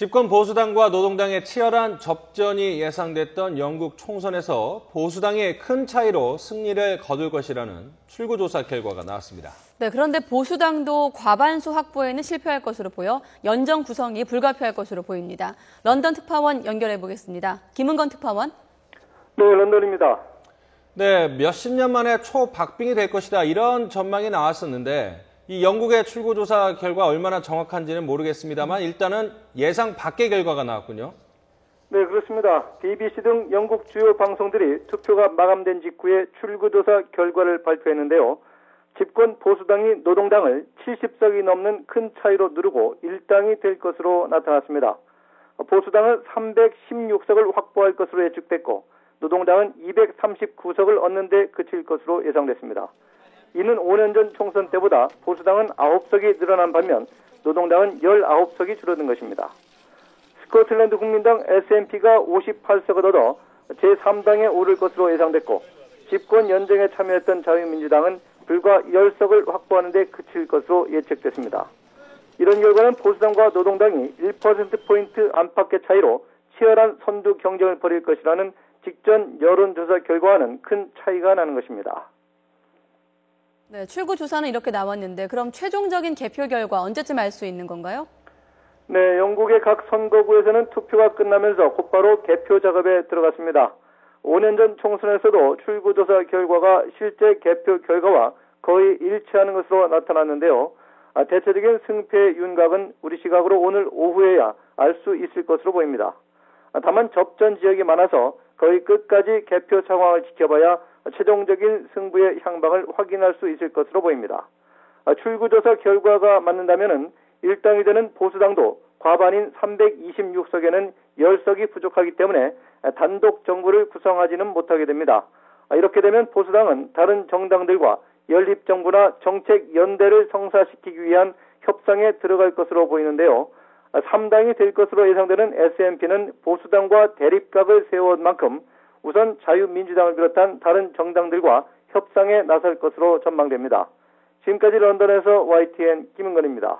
집권 보수당과 노동당의 치열한 접전이 예상됐던 영국 총선에서 보수당이 큰 차이로 승리를 거둘 것이라는 출구조사 결과가 나왔습니다. 네, 그런데 보수당도 과반수 확보에는 실패할 것으로 보여 연정 구성이 불가피할 것으로 보입니다. 런던 특파원 연결해 보겠습니다. 김은건 특파원. 네, 런던입니다. 네, 몇십 년 만에 초박빙이 될 것이다 이런 전망이 나왔었는데 이 영국의 출구조사 결과 얼마나 정확한지는 모르겠습니다만 일단은 예상 밖의 결과가 나왔군요. 네, 그렇습니다. BBC 등 영국 주요 방송들이 투표가 마감된 직후에 출구조사 결과를 발표했는데요. 집권 보수당이 노동당을 70석이 넘는 큰 차이로 누르고 일당이 될 것으로 나타났습니다. 보수당은 316석을 확보할 것으로 예측됐고 노동당은 239석을 얻는 데 그칠 것으로 예상됐습니다. 이는 5년 전 총선 때보다 보수당은 9석이 늘어난 반면 노동당은 19석이 줄어든 것입니다. 스코틀랜드 국민당 SNP가 58석을 얻어 제3당에 오를 것으로 예상됐고 집권 연정에 참여했던 자유민주당은 불과 10석을 확보하는 데 그칠 것으로 예측됐습니다. 이런 결과는 보수당과 노동당이 1%포인트 안팎의 차이로 치열한 선두 경쟁을 벌일 것이라는 직전 여론조사 결과와는 큰 차이가 나는 것입니다. 네, 출구조사는 이렇게 나왔는데 그럼 최종적인 개표 결과 언제쯤 알 수 있는 건가요? 네, 영국의 각 선거구에서는 투표가 끝나면서 곧바로 개표 작업에 들어갔습니다. 5년 전 총선에서도 출구조사 결과가 실제 개표 결과와 거의 일치하는 것으로 나타났는데요. 대체적인 승패의 윤곽은 우리 시각으로 오늘 오후에야 알 수 있을 것으로 보입니다. 다만 접전 지역이 많아서 거의 끝까지 개표 상황을 지켜봐야 최종적인 승부의 향방을 확인할 수 있을 것으로 보입니다. 출구조사 결과가 맞는다면 일당이 되는 보수당도 과반인 326석에는 10석이 부족하기 때문에 단독 정부를 구성하지는 못하게 됩니다. 이렇게 되면 보수당은 다른 정당들과 연립정부나 정책연대를 성사시키기 위한 협상에 들어갈 것으로 보이는데요. 3당이 될 것으로 예상되는 SNP는 보수당과 대립각을 세워온 만큼 우선 자유민주당을 비롯한 다른 정당들과 협상에 나설 것으로 전망됩니다. 지금까지 런던에서 YTN 김은건입니다.